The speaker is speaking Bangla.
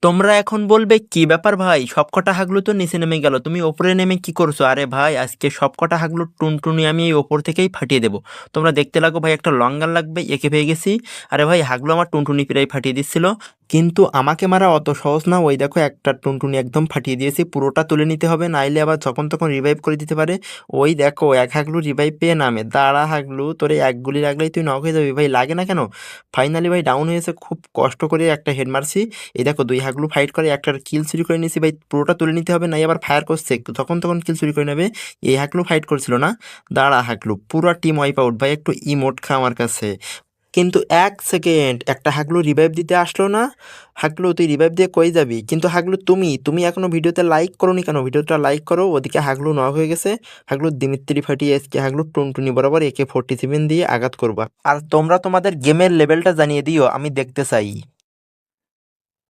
তোমরা এখন বলবে কি ব্যাপার ভাই, সবকটা হাগলু তো নিচে নেমে গেল, তুমি ওপরে নেমে কি করছো? আরে ভাই, আজকে সবকটা হাগলু টুনটুনি আমি এই ওপর থেকেই ফাটিয়ে দেবো। তোমরা দেখতে লাগো ভাই, একটা লঙ্গার লাগবে, একে পেয়ে গেছি। আরে ভাই, হাগলু আমার টুনটুনি প্রায় ফাটিয়ে দিচ্ছিল, কিন্তু আমাকে মারা অত সহজ না। ওই দেখো, একটা টুনটুনি একদম ফাটিয়ে দিয়েছি, পুরোটা তুলে নিতে হবে, নাইলে আবার যখন তখন রিভাইভ করে দিতে পারে। ওই দেখো, এক হাগলু রিভাইভ পেয়ে নামে। দাঁড়া হাগলু, তোরে এক গুলি লাগলেই তুই নক হয়ে যাবি ভাই, লাগে না কেন? ফাইনালি ভাই ডাউন হয়েছে, খুব কষ্ট করে একটা হেড মারছি। এই দেখো, দুই হাগলু ফাইট করে, একটা কিল চুরি করে নিয়েছি ভাই, পুরোটা তুলে নিতে হবে, নাই আবার ফায়ার করছে একটু, তখন তখন কিল চুরি করে নেবে। এই হাগলু ফাইট করছিল না। দাঁড়া হাগলু, পুরো টিম ওয়াইপ আউট ভাই, একটু ইমোট খা আমার কাছে। কিন্তু 1 সেকেন্ড, একটা হাগলু রিভাইভ দিতে আসলো না। হাগলু, তুই রিভাইভ দিয়ে কই যাবি? কিন্তু হাগলু, তুমি তুমি এখনো ভিডিওতে লাইক করোনি কেন? ভিডিওটা লাইক করো। ওদিকে হাগলু নক হয়ে গেছে। হাগলু দিমিত্রি ফাটিয়ে এসকে হাগলু টুনটুনি বরাবর AK-47 দিয়ে আঘাত করবা। আর তোমরা তোমাদের গেমের লেভেলটা জানিয়ে দিও, আমি দেখতে চাই।